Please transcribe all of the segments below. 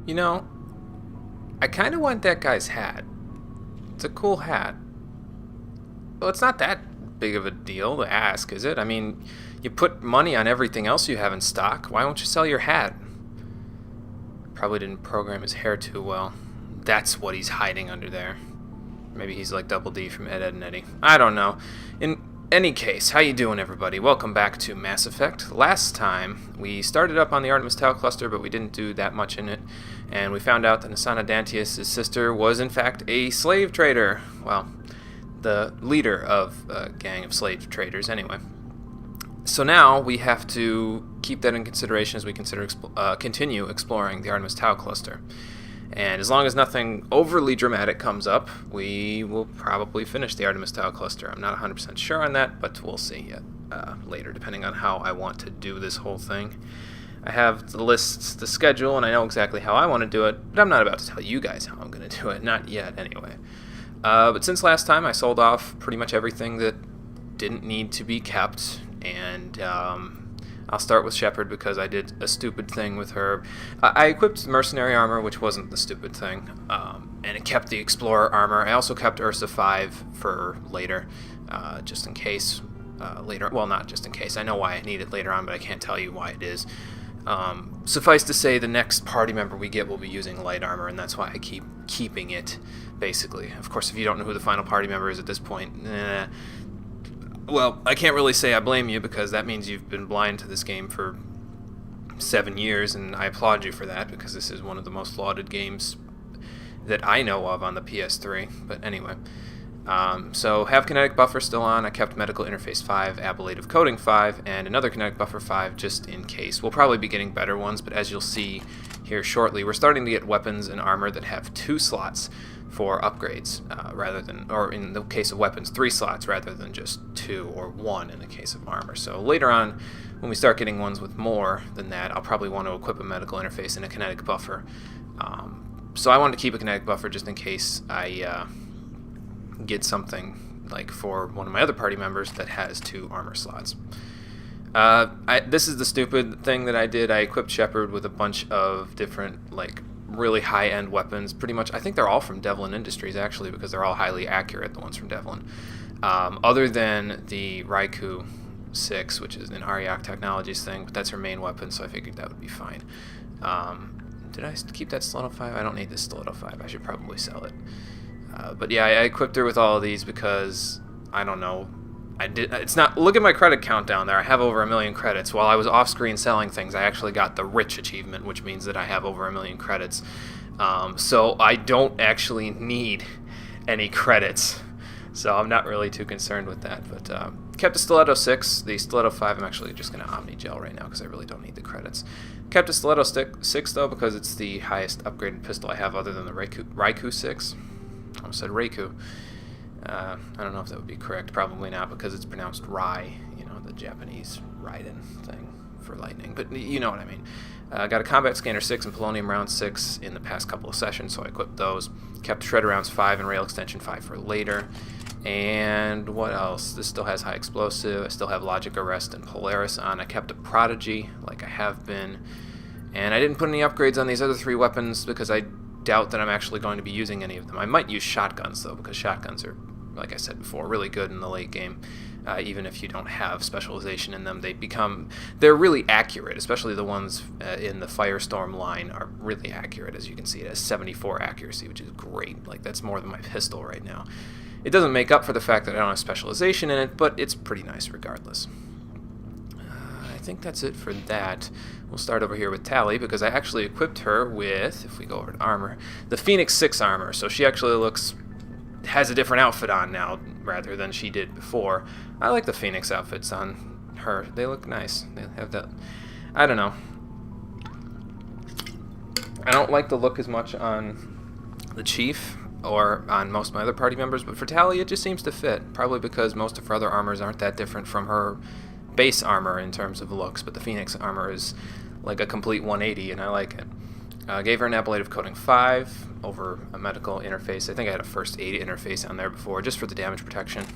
You know, I kind of want that guy's hat. It's a cool hat. Well, it's not that big of a deal to ask, is it? I mean, you put money on everything else you have in stock. Why won't you sell your hat? Probably didn't program his hair too well. That's what he's hiding under there. Maybe he's like Double D from Ed, Edd and Eddy. I don't know. In any case, how you doing, everybody? Welcome back to Mass Effect. Last time, we started up on the Artemis Tau cluster, but we didn't do that much in it. And we found out that Nasana Dantius' sister was, in fact, a slave trader. Well, the leader of a gang of slave traders, anyway. So now we have to keep that in consideration as we continue exploring the Artemis Tau cluster. And as long as nothing overly dramatic comes up, we will probably finish the Artemis Tau cluster. I'm not 100% sure on that, but we'll see later, depending on how I want to do this whole thing. I have the lists, the schedule, and I know exactly how I want to do it, but I'm not about to tell you guys how I'm going to do it. Not yet, anyway. But since last time, I sold off pretty much everything that didn't need to be kept, and I'll start with Shepard because I did a stupid thing with her. I equipped mercenary armor, which wasn't the stupid thing, and it kept the explorer armor. I also kept Ursa 5 for later, just in case later. Well, not just in case. I know why I need it later on, but I can't tell you why it is. Suffice to say, the next party member we get will be using light armor, and that's why I keep keeping it, basically. Of course, if you don't know who the final party member is at this point, well, I can't really say I blame you, because that means you've been blind to this game for 7 years, and I applaud you for that, because this is one of the most lauded games that I know of on the PS3. But anyway, so have kinetic buffer still on. I kept medical interface 5, ablative coating 5, and another kinetic buffer 5 just in case. We'll probably be getting better ones, but as you'll see here shortly, we're starting to get weapons and armor that have 2 slots for upgrades, rather than, or in the case of weapons, 3 slots rather than just 2 or 1 in the case of armor. So later on, when we start getting ones with more than that, I'll probably want to equip a medical interface and a kinetic buffer. So I wanted to keep a kinetic buffer just in case I get something like for one of my other party members that has 2 armor slots. This is the stupid thing that I did. I equipped Shepard with a bunch of different, like, really high-end weapons. Pretty much, I think they're all from Devlin Industries, actually, because they're all highly accurate, the ones from Devlin. Other than the Raikou 6, which is an Ariak Technologies thing, but that's her main weapon, so I figured that would be fine. Did I keep that Stiletto 5? I don't need this Stiletto 5. I should probably sell it. But yeah, I equipped her with all of these because, I don't know, it's not, look at my credit count down there. I have over 1 million credits. While I was off screen selling things, I actually got the rich achievement, which means that I have over 1 million credits. So I don't actually need any credits. So I'm not really too concerned with that. But kept the Stiletto 6. The Stiletto 5 I'm actually just going to Omni-Gel right now because I really don't need the credits. Kept the Stiletto 6 though because it's the highest upgraded pistol I have other than the Raikou 6. I almost said Raikou. I don't know if that would be correct. Probably not, because it's pronounced Rai, you know, the Japanese Raiden thing for lightning. But you know what I mean. Got a Combat Scanner 6 and Polonium Round 6 in the past couple of sessions, so I equipped those. Kept Shredder Rounds 5 and Rail Extension 5 for later. And what else? This still has High Explosive. I still have Logic Arrest and Polaris on. I kept a Prodigy, like I have been. And I didn't put any upgrades on these other 3 weapons because I doubt that I'm actually going to be using any of them. I might use shotguns, though, because shotguns are, like I said before, really good in the late game. Even if you don't have specialization in them, they're really accurate, especially the ones in the Firestorm line are really accurate. As you can see, it has 74 accuracy, which is great. Like, that's more than my pistol right now. It doesn't make up for the fact that I don't have specialization in it, but it's pretty nice regardless. I think that's it for that. We'll start over here with Tali, because I actually equipped her with, if we go over to armor, the Phoenix 6 armor. So she actually has a different outfit on now, rather than she did before. I like the Phoenix outfits on her. They look nice. They have that, I don't know. I don't like the look as much on the Chief, or on most of my other party members, but for Tali it just seems to fit. Probably because most of her other armors aren't that different from her base armor in terms of looks, but the Phoenix armor is like a complete 180, and I like it. Gave her an ablative coating 5 over a medical interface. I think I had a first aid interface on there before, just for the damage protection.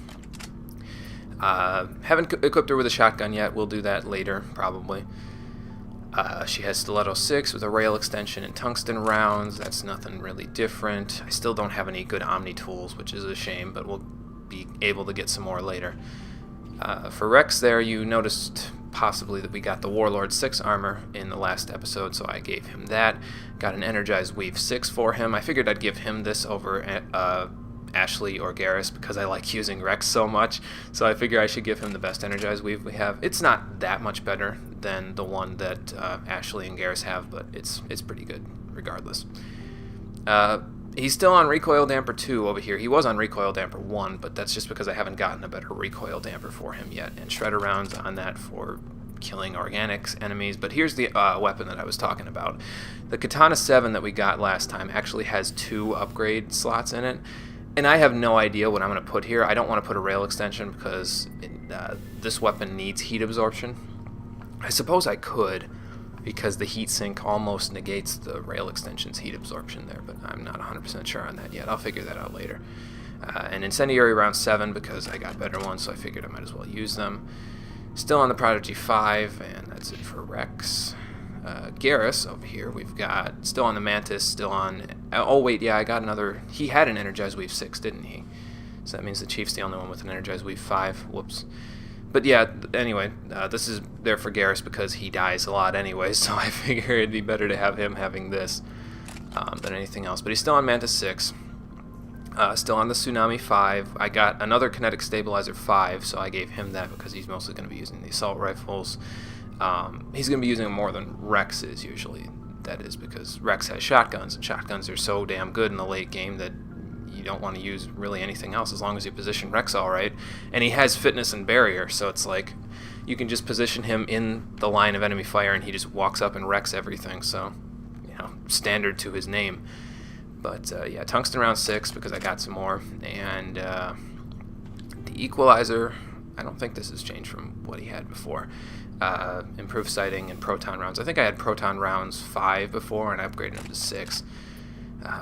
Haven't equipped her with a shotgun yet. We'll do that later, probably. She has Stiletto 6 with a rail extension and tungsten rounds. That's nothing really different. I still don't have any good Omni tools, which is a shame, but we'll be able to get some more later. For Rex there, you noticed possibly that we got the Warlord 6 armor in the last episode, so I gave him that. Got an Energized Weave 6 for him. I figured I'd give him this over Ashley or Garrus because I like using Rex so much, so I figure I should give him the best Energized Weave we have. It's not that much better than the one that Ashley and Garrus have, but it's pretty good regardless. He's still on Recoil Damper 2 over here. He was on Recoil Damper 1, but that's just because I haven't gotten a better Recoil Damper for him yet, and Shredder rounds on that for killing organics enemies. But here's the weapon that I was talking about. The Katana 7 that we got last time actually has 2 upgrade slots in it, and I have no idea what I'm going to put here. I don't want to put a rail extension because this weapon needs heat absorption. I suppose I could, because the heat sink almost negates the rail extension's heat absorption there, but I'm not 100% sure on that yet. I'll figure that out later. And Incendiary round 7 because I got better ones, so I figured I might as well use them. Still on the Prodigy 5, and that's it for Rex. Garrus over here, we've got still on the Mantis, still on... Oh wait, yeah, I got another... He had an Energized Weave 6, didn't he? So that means the Chief's the only one with an Energized Weave 5. Whoops. But yeah, anyway, this is there for Garrus because he dies a lot anyway, so I figure it'd be better to have him having this than anything else. But he's still on Mantis 6, still on the Tsunami 5. I got another Kinetic Stabilizer 5, so I gave him that because he's mostly going to be using the assault rifles. He's going to be using them more than Rex is usually. That is because Rex has shotguns, and shotguns are so damn good in the late game that you don't want to use really anything else as long as you position Rex all right. And he has fitness and barrier, so it's like you can just position him in the line of enemy fire and he just walks up and wrecks everything, so, you know, standard to his name. But yeah, Tungsten round 6 because I got some more, and the Equalizer, I don't think this has changed from what he had before. Improved sighting and proton rounds. I think I had proton rounds 5 before and I upgraded them to 6.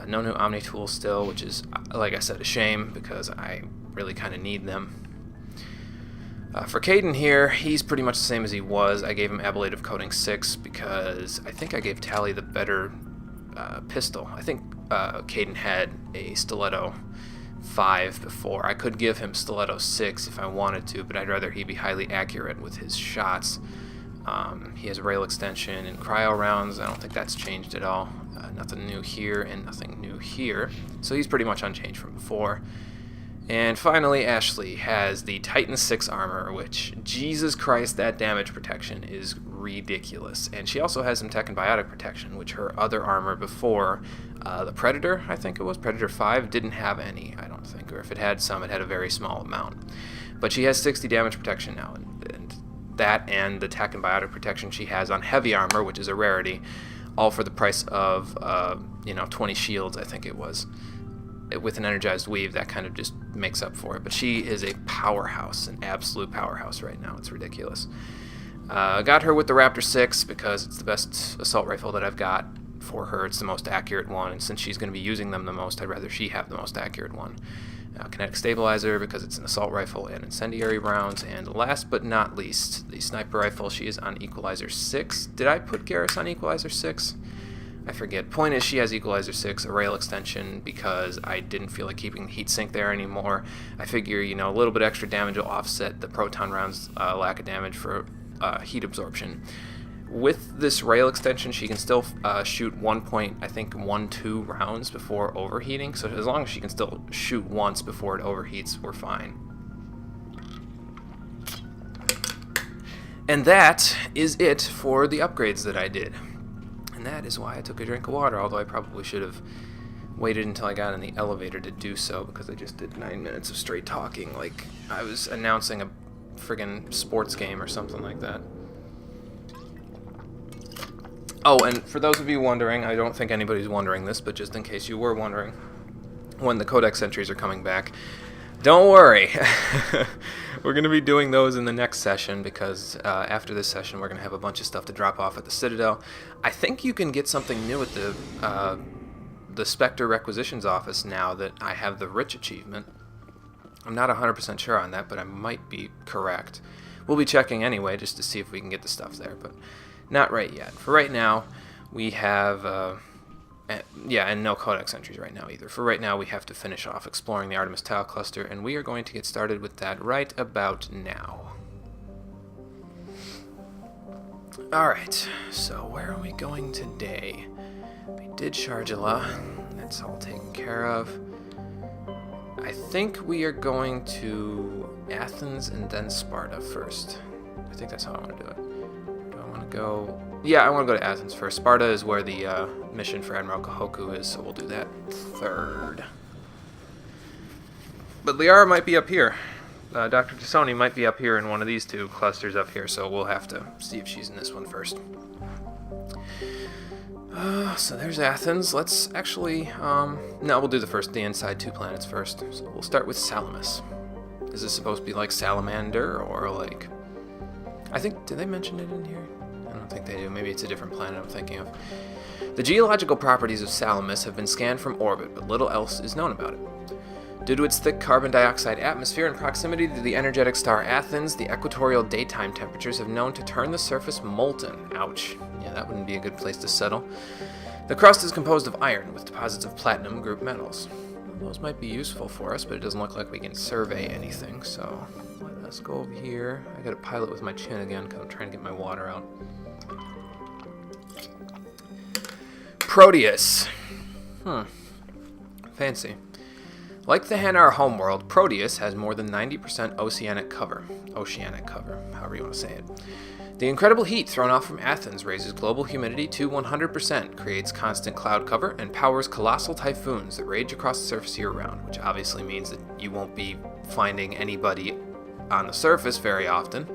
No new Omni tools still, which is, like I said, a shame because I really kind of need them. For Caden here, he's pretty much the same as he was. I gave him Ablative Coating 6 because I think I gave Tally the better pistol. I think Caden had a Stiletto 5 before. I could give him Stiletto 6 if I wanted to, but I'd rather he be highly accurate with his shots. He has rail extension and cryo rounds. I don't think that's changed at all. Nothing new here and nothing new here. So he's pretty much unchanged from before. And finally, Ashley has the Titan 6 armor, which, Jesus Christ, that damage protection is ridiculous. And she also has some tech and biotic protection, which her other armor before, the Predator, I think it was, Predator 5, didn't have any, I don't think. Or if it had some, it had a very small amount. But she has 60 damage protection now, and that and the tech and biotic protection she has on heavy armor, which is a rarity, all for the price of 20 shields, I think it was. With an Energized Weave, that kind of just makes up for it. But she is a powerhouse, an absolute powerhouse right now. It's ridiculous. Got her with the Raptor 6 because it's the best assault rifle that I've got for her. It's the most accurate one, and since she's going to be using them the most, I'd rather she have the most accurate one. Kinetic Stabilizer because it's an assault rifle and incendiary rounds, and last but not least, the sniper rifle. She is on Equalizer 6. Did I put Garrus on Equalizer 6? I forget. Point is, she has Equalizer 6, a rail extension, because I didn't feel like keeping the heat sink there anymore. I figure, a little bit extra damage will offset the proton rounds lack of damage for heat absorption. With this rail extension, she can still shoot 1.12 rounds before overheating, so as long as she can still shoot once before it overheats, we're fine. And that is it for the upgrades that I did. And that is why I took a drink of water, although I probably should have waited until I got in the elevator to do so, because I just did 9 minutes of straight talking, like I was announcing a friggin' sports game or something like that. Oh, and for those of you wondering, I don't think anybody's wondering this, but just in case you were wondering, when the Codex entries are coming back, don't worry. We're going to be doing those in the next session, because after this session we're going to have a bunch of stuff to drop off at the Citadel. I think you can get something new at the Spectre Requisitions Office now that I have the Rich achievement. I'm not 100% sure on that, but I might be correct. We'll be checking anyway, just to see if we can get the stuff there, but Not right yet. For right now, we have... and no codex entries right now either. For right now, we have to finish off exploring the Artemis Tau cluster, and we are going to get started with that right about now. Alright, so where are we going today? We did Sharjala. That's all taken care of. I think we are going to Athens and then Sparta first. I think that's how I want to do it. Do I want to go... Yeah, I want to go to Athens first. Sparta is where the mission for Admiral Kahoku is, so we'll do that third. But Liara might be up here. Dr. Tassoni might be up here in one of these two clusters up here, so we'll have to see if she's in this one first. So there's Athens. Let's actually... no, we'll do the inside two planets first. So we'll start with Salamis. Is this supposed to be like Salamander, or like... I think... Did they mention it in here? I don't think they do. Maybe it's a different planet I'm thinking of. The geological properties of Salamis have been scanned from orbit, but little else is known about it. Due to its thick carbon dioxide atmosphere and proximity to the energetic star Athens, the equatorial daytime temperatures have known to turn the surface molten. Ouch. Yeah, that wouldn't be a good place to settle. The crust is composed of iron, with deposits of platinum group metals. Those might be useful for us, but it doesn't look like we can survey anything, so let us go over here. I gotta pilot with my chin again, because I'm trying to get my water out. Proteus. Fancy. Like the Hanar homeworld, Proteus has more than 90% oceanic cover, however you want to say it. The incredible heat thrown off from Athens raises global humidity to 100%, creates constant cloud cover, and powers colossal typhoons that rage across the surface year-round, which obviously means that you won't be finding anybody on the surface very often,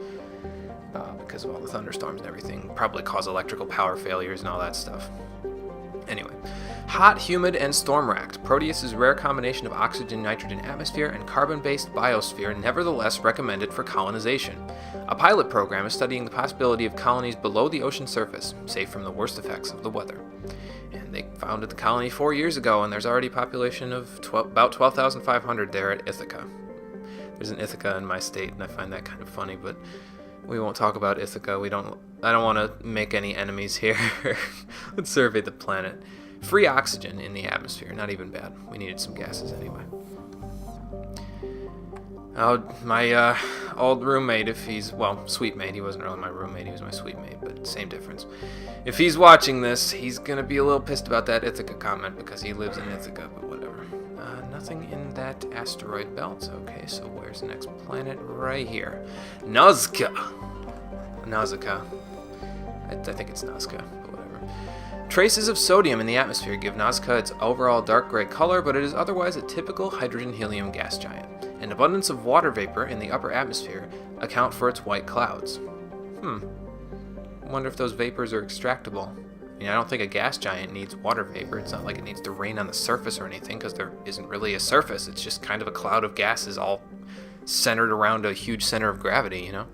because of all the thunderstorms and everything. Probably cause electrical power failures and all that stuff. Anyway, hot, humid, and storm-racked, Proteus's rare combination of oxygen-nitrogen atmosphere and carbon-based biosphere nevertheless recommended for colonization. A pilot program is studying the possibility of colonies below the ocean surface, safe from the worst effects of the weather. And they founded the colony 4 years ago, and there's already a population of about 12,500 there at Ithaca. There's an Ithaca in my state, and I find that kind of funny, but we won't talk about Ithaca. I don't want to make any enemies here. Let's survey the planet. Free oxygen in the atmosphere. Not even bad. We needed some gases anyway. Oh, my old roommate, if he's... Well, sweet mate. He wasn't really my roommate. He was my sweet mate, but same difference. If he's watching this, he's going to be a little pissed about that Ithaca comment because he lives in Ithaca, but whatever. Nothing in that asteroid belt. Okay, so where's the next planet? Right here. Nazca. I think it's Nazca, but whatever. Traces of sodium in the atmosphere give Nazca its overall dark gray color, but it is otherwise a typical hydrogen-helium gas giant. An abundance of water vapor in the upper atmosphere account for its white clouds. I wonder if those vapors are extractable. I mean, I don't think a gas giant needs water vapor. It's not like it needs to rain on the surface or anything, because there isn't really a surface. It's just kind of a cloud of gases all centered around a huge center of gravity, you know?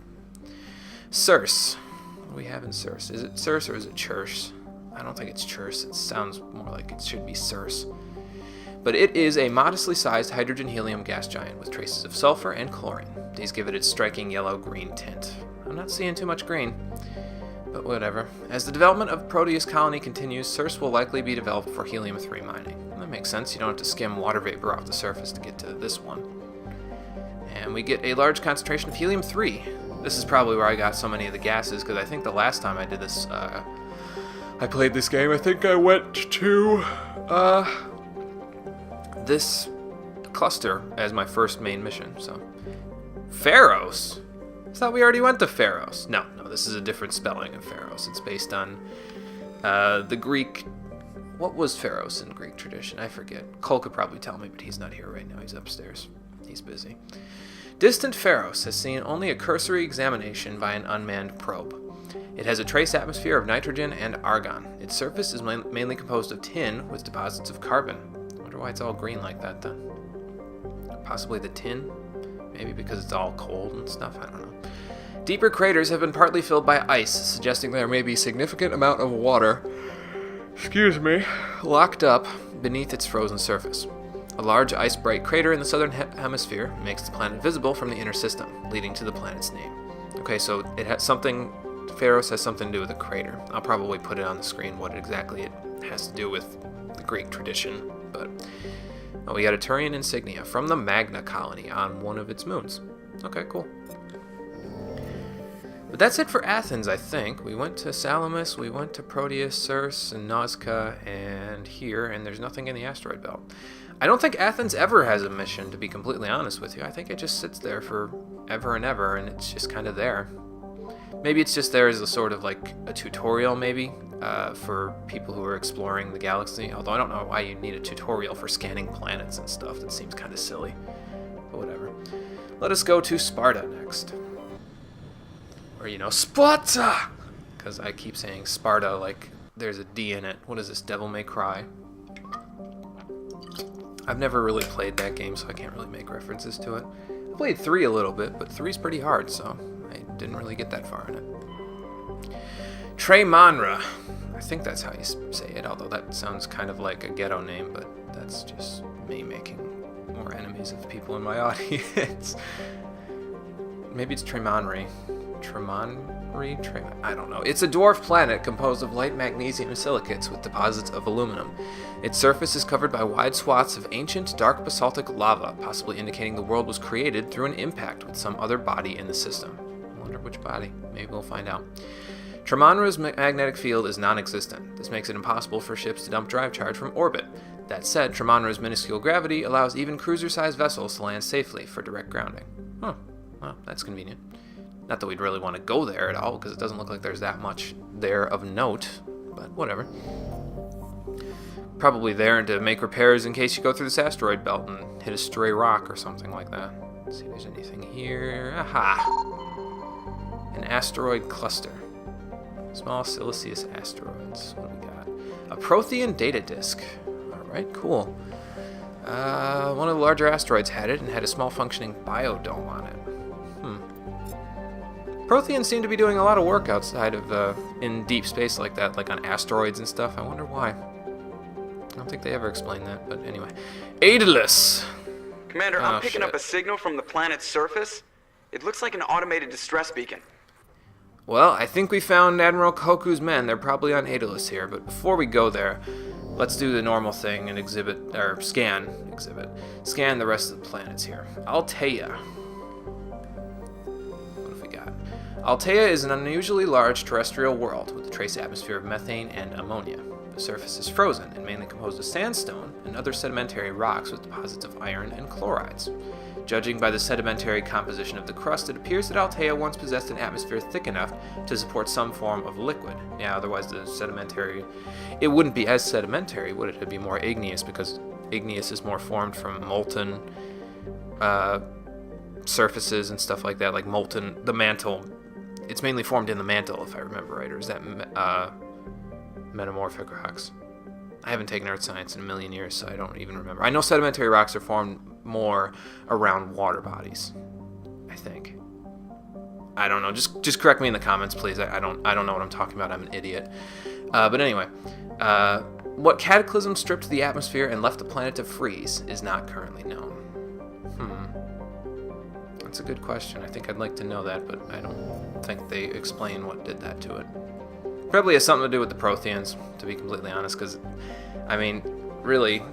Circe. What do we have in Circe? Is it Circe or is it Churse? I don't think it's Churse. It sounds more like it should be Circe. But it is a modestly sized hydrogen-helium gas giant with traces of sulfur and chlorine. These give it its striking yellow-green tint. I'm not seeing too much green. But whatever. As the development of Proteus colony continues, Circe will likely be developed for helium-3 mining. That makes sense. You don't have to skim water vapor off the surface to get to this one. And we get a large concentration of helium-3. This is probably where I got so many of the gases, because I think the last time I did this, I played this game, I think I went to, this cluster as my first main mission, so. Pharos? I thought we already went to Pharos. No, this is a different spelling of Pharos. It's based on the Greek... What was Pharos in Greek tradition? I forget. Cole could probably tell me, but he's not here right now. He's upstairs. He's busy. Distant Pharos has seen only a cursory examination by an unmanned probe. It has a trace atmosphere of nitrogen and argon. Its surface is mainly composed of tin with deposits of carbon. I wonder why it's all green like that then. Possibly the tin? Maybe because it's all cold and stuff, I don't know. Deeper craters have been partly filled by ice, suggesting there may be significant amount of water, locked up beneath its frozen surface. A large ice-bright crater in the southern hemisphere makes the planet visible from the inner system, leading to the planet's name. Okay, so it has something Pharos has something to do with a crater. I'll probably put it on the screen what exactly it has to do with the Greek tradition. But we got a Turian insignia from the Magna colony on one of its moons. Okay, cool. But that's it for Athens, I think. We went to Salamis, we went to Proteus, Circe, and Nausicaa, and here, and there's nothing in the asteroid belt. I don't think Athens ever has a mission, to be completely honest with you. I think it just sits there for ever and ever, and it's just kind of there. Maybe it's just there as a sort of like a tutorial, maybe, for people who are exploring the galaxy. Although I don't know why you need a tutorial for scanning planets and stuff. That seems kind of silly. But whatever. Let us go to Sparta next. Or, Sparta! Because I keep saying Sparta like there's a D in it. What is this, Devil May Cry? I've never really played that game, so I can't really make references to it. I played 3 a little bit, but 3's pretty hard, so I didn't really get that far in it. Tremanra. I think that's how you say it, although that sounds kind of like a ghetto name, but that's just me making more enemies of people in my audience. Maybe it's Tremanri. I don't know. It's a dwarf planet composed of light magnesium silicates with deposits of aluminum. Its surface is covered by wide swaths of ancient, dark basaltic lava, possibly indicating the world was created through an impact with some other body in the system. I wonder which body. Maybe we'll find out. Tremanra's magnetic field is non-existent. This makes it impossible for ships to dump drive charge from orbit. That said, Tremanra's minuscule gravity allows even cruiser-sized vessels to land safely for direct grounding. Huh. Well, that's convenient. Not that we'd really want to go there at all, because it doesn't look like there's that much there of note, but whatever. Probably there to make repairs in case you go through this asteroid belt and hit a stray rock or something like that. Let's see if there's anything here. Aha! An asteroid cluster. Small siliceous asteroids. What do we got? A Prothean data disk. Alright, cool. One of the larger asteroids had it and had a small functioning biodome on it. Protheans seem to be doing a lot of work outside of, in deep space like that, like on asteroids and stuff. I wonder why. I don't think they ever explained that, but anyway. Aeolus! Commander, I'm picking up a signal from the planet's surface. It looks like an automated distress beacon. Well, I think we found Admiral Kahoku's men. They're probably on Aeolus here, but before we go there, let's do the normal thing and scan the rest of the planets here. Altea. Altea is an unusually large terrestrial world with a trace atmosphere of methane and ammonia. The surface is frozen and mainly composed of sandstone and other sedimentary rocks with deposits of iron and chlorides. Judging by the sedimentary composition of the crust, it appears that Altea once possessed an atmosphere thick enough to support some form of liquid. Yeah, otherwise it wouldn't be as sedimentary, would it? It'd be more igneous, because igneous is more formed from molten surfaces and stuff like that, like the mantle. It's mainly formed in the mantle, if I remember right, or is that metamorphic rocks? I haven't taken earth science in a million years, so I don't even remember. I know sedimentary rocks are formed more around water bodies, I think. I don't know. Just correct me in the comments, please. I don't know what I'm talking about. I'm an idiot. But anyway, what cataclysm stripped the atmosphere and left the planet to freeze is not currently known. That's a good question. I think I'd like to know that, but I don't think they explain what did that to it. Probably has something to do with the Protheans, to be completely honest, because, I mean, really,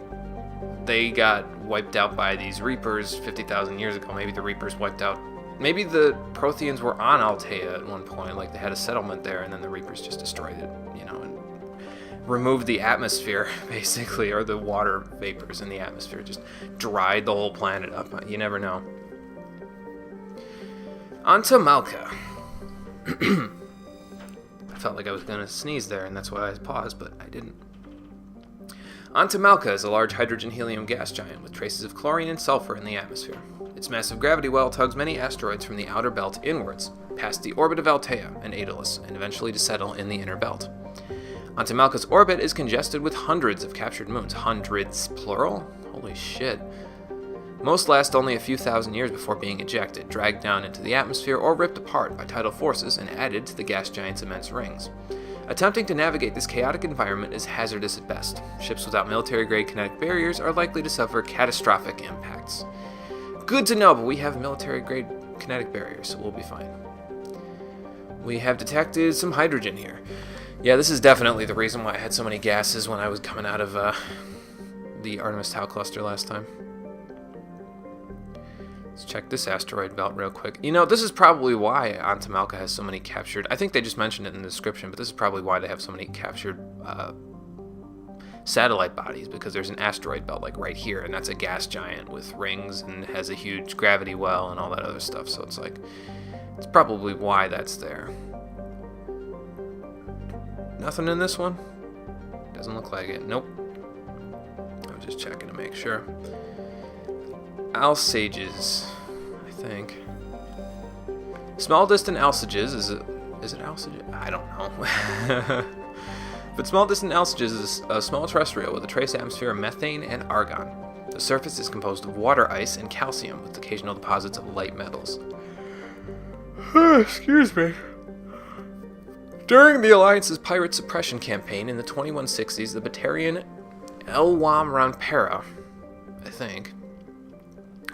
they got wiped out by these Reapers 50,000 years ago. Maybe the Reapers wiped out... Maybe the Protheans were on Altea at one point, like they had a settlement there, and then the Reapers just destroyed it, and removed the atmosphere, basically, or the water vapors in the atmosphere, just dried the whole planet up. You never know. On to Malka. I felt like I was going to sneeze there, and that's why I paused, but I didn't. On to Malka is a large hydrogen-helium gas giant with traces of chlorine and sulfur in the atmosphere. Its massive gravity well tugs many asteroids from the outer belt inwards, past the orbit of Altea and Aeolus, and eventually to settle in the inner belt. Onto Malka's orbit is congested with hundreds of captured moons. Hundreds, plural? Holy shit. Most last only a few thousand years before being ejected, dragged down into the atmosphere, or ripped apart by tidal forces and added to the gas giant's immense rings. Attempting to navigate this chaotic environment is hazardous at best. Ships without military-grade kinetic barriers are likely to suffer catastrophic impacts. Good to know, but we have military-grade kinetic barriers, so we'll be fine. we have detected some hydrogen here. Yeah, this is definitely the reason why I had so many gases when I was coming out of the Artemis Tau cluster last time. Let's check this asteroid belt real quick. You know, this is probably why Antamalka has so many captured... I think they just mentioned it in the description, but this is probably why they have so many captured satellite bodies, because there's an asteroid belt like right here, and that's a gas giant with rings and has a huge gravity well and all that other stuff, so it's like... It's probably why that's there. Nothing in this one? Doesn't look like it. Nope. I'm just checking to make sure. Alsages, I think. Small distant Alsages is it Alsages? I don't know. But small distant Alsages is a small terrestrial with a trace atmosphere of methane and argon. The surface is composed of water ice and calcium with occasional deposits of light metals. Excuse me. During the Alliance's pirate suppression campaign in the 2160s, the Batarian Elwam Ranpera, I think,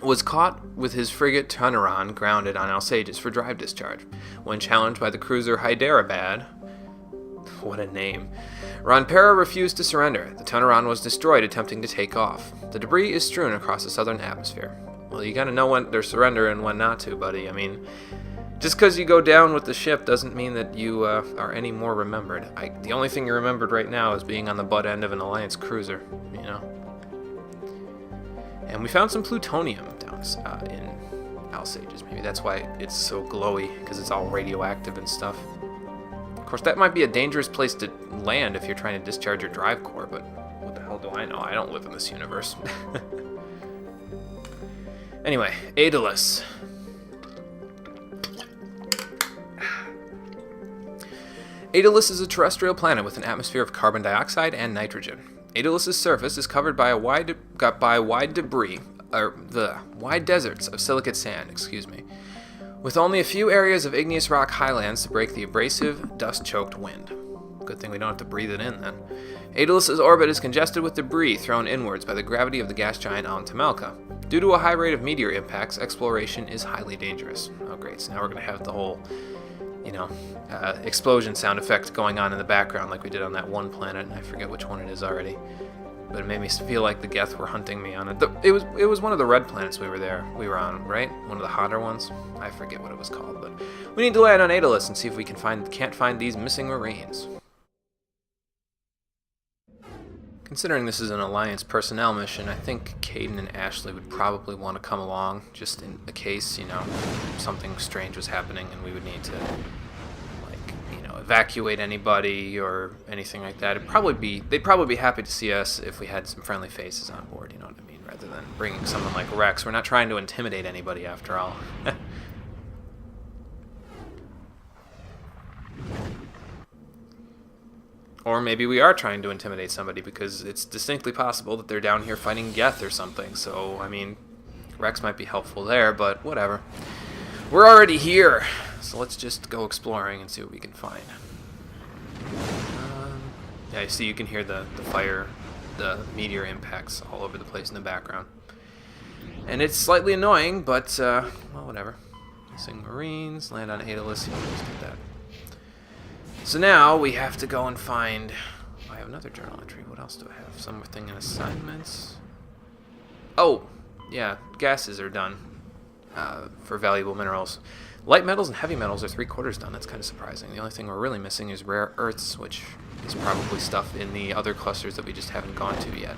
was caught with his frigate Tunaran grounded on Alsages for drive discharge. When challenged by the cruiser Hyderabad, what a name, Ranpera refused to surrender. The Tunaran was destroyed attempting to take off. The debris is strewn across the southern atmosphere. Well, you gotta know when to surrender and when not to, buddy. I mean, just because you go down with the ship doesn't mean that you are any more remembered. The only thing you're remembered right now is being on the butt end of an Alliance cruiser, you know. And we found some plutonium down in Alsages. Maybe that's why it's so glowy, because it's all radioactive and stuff. Of course, that might be a dangerous place to land if you're trying to discharge your drive core, but what the hell do I know? I don't live in this universe. Anyway, Daedalus. Daedalus is a terrestrial planet with an atmosphere of carbon dioxide and nitrogen. Daedalus's surface is covered by wide deserts of silicate sand, with only a few areas of igneous rock highlands to break the abrasive, dust-choked wind. Good thing we don't have to breathe it in, then. Daedalus's orbit is congested with debris thrown inwards by the gravity of the gas giant Antamalka. Due to a high rate of meteor impacts, exploration is highly dangerous. Oh, great, so now we're going to have the whole, explosion sound effect going on in the background like we did on that one planet, and I forget which one it is already. But it made me feel like the Geth were hunting me on it. It was one of the red planets we were on, right? One of the hotter ones? I forget what it was called, but we need to land on Daedalus and see if we can't find these missing Marines. Considering this is an Alliance personnel mission, I think Caden and Ashley would probably want to come along, just in a case, something strange was happening and we would need to, evacuate anybody or anything like that. They'd probably be happy to see us if we had some friendly faces on board, you know what I mean, rather than bringing someone like Rex. We're not trying to intimidate anybody after all. Or maybe we are trying to intimidate somebody, because it's distinctly possible that they're down here fighting Geth or something. So, Rex might be helpful there, but whatever. We're already here, so let's just go exploring and see what we can find. Yeah, you see, you can hear the fire, the meteor impacts all over the place in the background. And it's slightly annoying, but, well, whatever. Missing Marines, land on Daedalus, just did that. So now we have to go and find... I have another journal entry. What else do I have? Something in assignments. Oh, yeah, gases are done for valuable minerals. Light metals and heavy metals are 3/4 done. That's kind of surprising. The only thing we're really missing is rare earths, which is probably stuff in the other clusters that we just haven't gone to yet.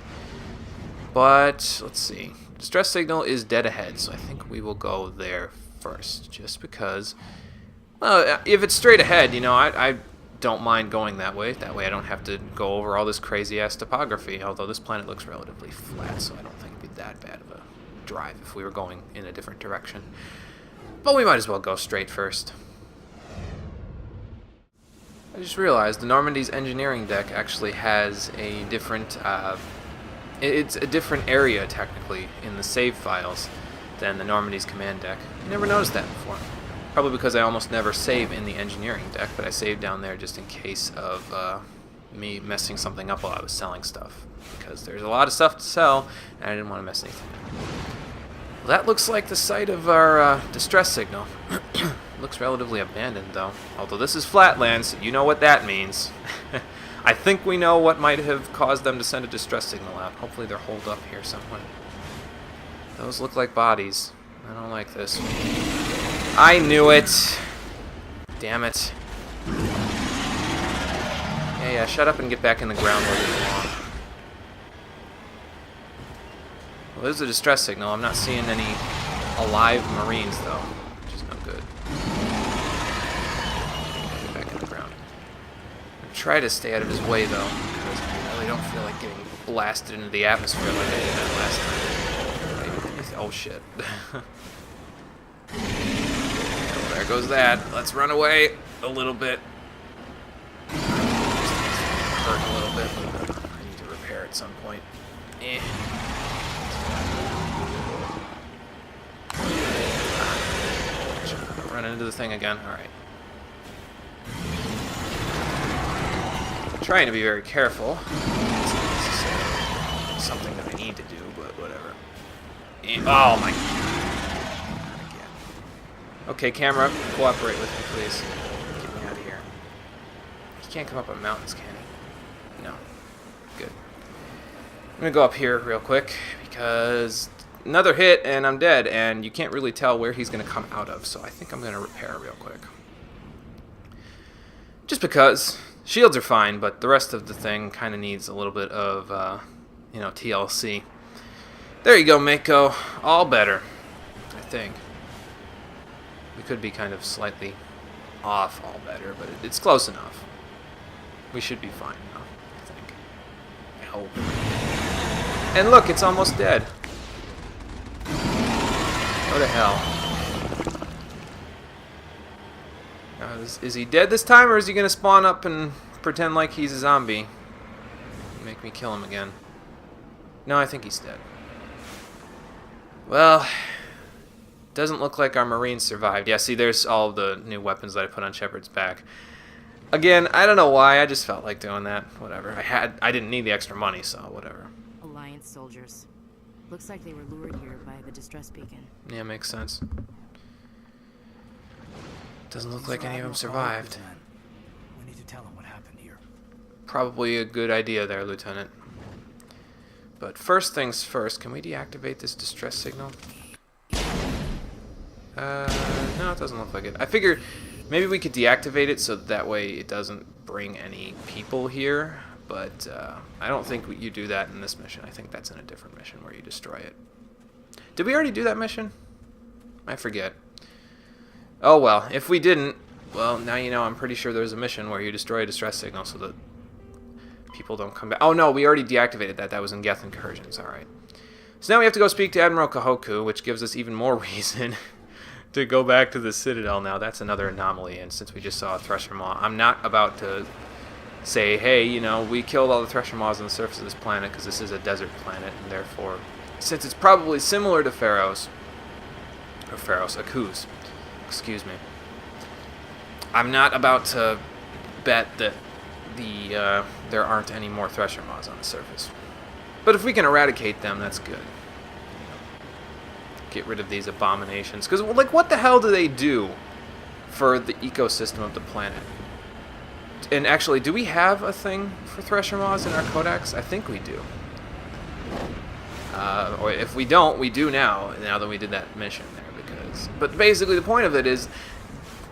But, let's see. Distress signal is dead ahead, so I think we will go there first, just because... Well, if it's straight ahead, I don't mind going that way. That way I don't have to go over all this crazy-ass topography, although this planet looks relatively flat, so I don't think it'd be that bad of a drive if we were going in a different direction. But we might as well go straight first. I just realized the Normandy's engineering deck actually has a different... it's a different area, technically, in the save files than the Normandy's command deck. I never noticed that before. Probably because I almost never save in the engineering deck, but I save down there just in case of me messing something up while I was selling stuff. Because there's a lot of stuff to sell, and I didn't want to mess anything up. Well, that looks like the site of our distress signal. Looks relatively abandoned, though. Although this is flatland, so you know what that means. I think we know what might have caused them to send a distress signal out. Hopefully they're holed up here somewhere. Those look like bodies. I don't like this. I knew it! Damn it. Yeah, shut up and get back in the ground where you belong. Well, there's a distress signal. I'm not seeing any alive Marines, though, which is no good. Get back in the ground. I'll try to stay out of his way, though, because I really don't feel like getting blasted into the atmosphere like I did that last time. Oh, shit. Well, there goes that. Let's run away a little bit. Hurt a little bit. I need to repair at some point. Running into the thing again. Alright. Trying to be very careful. It's not necessarily something that I need to do, but whatever. Oh my god. Again. Okay, camera, cooperate with me, please. Get me out of here. He can't come up on mountains, can he? No. Good. I'm gonna go up here real quick because another hit and I'm dead, and you can't really tell where he's gonna come out of, so I think I'm gonna repair real quick. Just because shields are fine, but the rest of the thing kind of needs a little bit of, TLC. There you go, Mako. All better, I think. We could be kind of slightly off all better, but it's close enough. We should be fine now, I think. I hope. And look, it's almost dead. Go to hell. Now, is he dead this time, or is he going to spawn up and pretend like he's a zombie? Make me kill him again. No, I think he's dead. Well, doesn't look like our Marines survived. Yeah, see, there's all the new weapons that I put on Shepard's back. Again, I don't know why, I just felt like doing that. Whatever. I didn't need the extra money, so whatever. Alliance soldiers. Looks like they were lured here by the distress beacon. Yeah, makes sense. Doesn't look like any of them survived. We need to tell them what happened here. Probably a good idea there, Lieutenant. But first things first, can we deactivate this distress signal? No, it doesn't look like it. I figure maybe we could deactivate it so that way it doesn't bring any people here. But I don't think you do that in this mission. I think that's in a different mission where you destroy it. Did we already do that mission? I forget. Oh well, if we didn't, well, now you know. I'm pretty sure there's a mission where you destroy a distress signal so that people don't come back. Oh no, we already deactivated that. That was in Geth Incursions. Alright. So now we have to go speak to Admiral Kahoku, which gives us even more reason to go back to the Citadel now. That's another anomaly, and since we just saw a Thresher Maw, I'm not about to say, hey, you know, we killed all the Thresher Maws on the surface of this planet because this is a desert planet, and therefore, since it's probably similar to Aku's, excuse me, I'm not about to bet that there aren't any more Thresher Maws on the surface. But if we can eradicate them, that's good. Get rid of these abominations. Because, like, what the hell do they do for the ecosystem of the planet? And actually, do we have a thing for Thresher Maws in our codex? I think we do. Or if we don't, we do now that we did that mission there. But basically, the point of it is,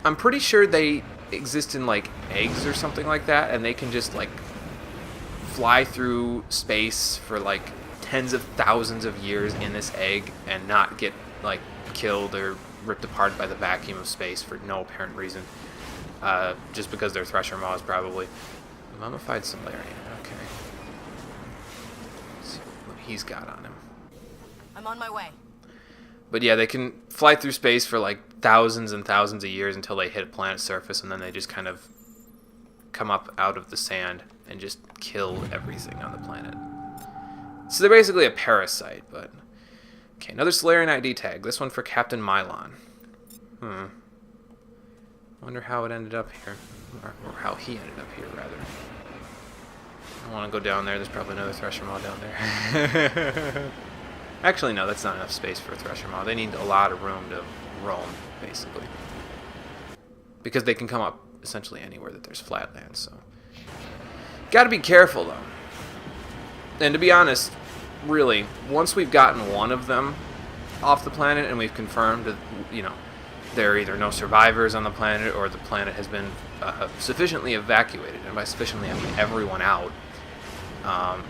I'm pretty sure they exist in, like, eggs or something like that, and they can just, like, fly through space for, like, tens of thousands of years in this egg and not get, like, killed or ripped apart by the vacuum of space for no apparent reason. Just because they're Thresher Maws, probably. Mummified Solarian, okay. Let's see what he's got on him. I'm on my way. But yeah, they can fly through space for like thousands and thousands of years until they hit a planet's surface, and then they just kind of come up out of the sand and just kill everything on the planet. So they're basically a parasite, but... Okay, another Solarian ID tag. This one for Captain Mylon. Wonder how it ended up here. Or how he ended up here, rather. I don't want to go down there. There's probably another Thresher Maw down there. Actually, no, that's not enough space for a Thresher Maw. They need a lot of room to roam, basically. Because they can come up essentially anywhere that there's flat land, so... Gotta be careful, though. And to be honest, really, once we've gotten one of them off the planet and we've confirmed that, you know, there are either no survivors on the planet or the planet has been sufficiently evacuated, and by sufficiently I mean everyone out,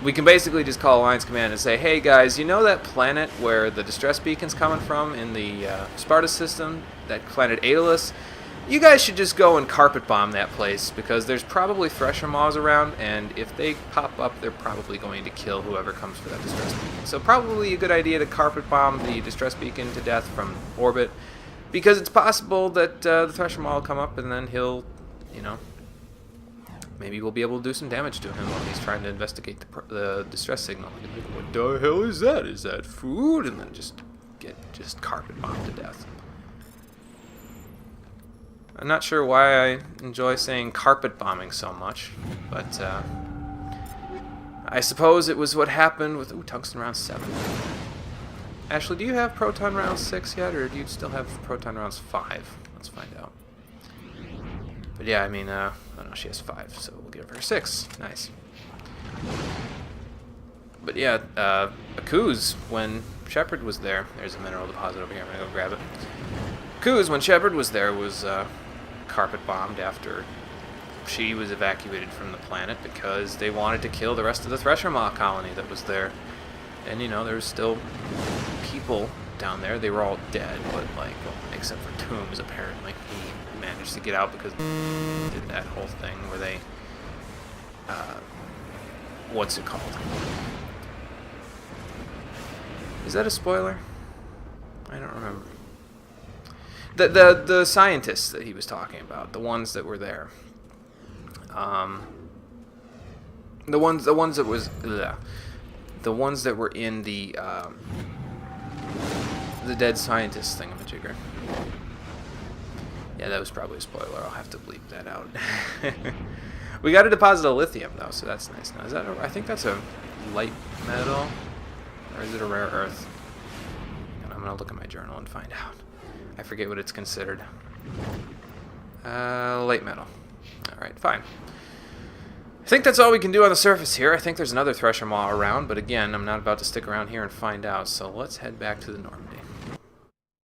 we can basically just call Alliance Command and say, hey guys, you know that planet where the distress beacon's coming from in the Sparta system, that planet Aeolus? You guys should just go and carpet bomb that place, because there's probably Thresher Maws around, and if they pop up, they're probably going to kill whoever comes for that distress beacon. So probably a good idea to carpet bomb the distress beacon to death from orbit, because it's possible that the Thresher Maw will come up, and then he'll, you know, maybe we'll be able to do some damage to him while he's trying to investigate the distress signal. Like, what the hell is that? Is that food? And then just carpet bombed to death. I'm not sure why I enjoy saying carpet bombing so much, but I suppose it was what happened with... Ooh, tungsten round 7. Ashley, do you have proton round 6 yet, or do you still have proton rounds 5? Let's find out. But yeah, I mean, oh no, she has 5, so we'll give her 6. Nice. But yeah, Akuz, when Shepard was there... There's a mineral deposit over here, I'm gonna go grab it. Akuz, when Shepard was there, was carpet bombed after she was evacuated from the planet because they wanted to kill the rest of the Thresher Maw colony that was there. And, you know, there was still people down there. They were all dead, but, like, well, except for Toombs, apparently. He managed to get out because they did that whole thing where they, what's it called? Is that a spoiler? I don't remember. The scientists that he was talking about, the ones that were there, the ones that were in the dead scientist thingamajigger. Yeah, that was probably a spoiler. I'll have to bleep that out. We got a deposit of lithium though, so that's nice. Now, is that I think that's a light metal, or is it a rare earth? And I'm gonna look at my journal and find out. I forget what it's considered. Light metal. Alright, fine. I think that's all we can do on the surface here. I think there's another Thresher Maw around, but again, I'm not about to stick around here and find out, so let's head back to the Normandy.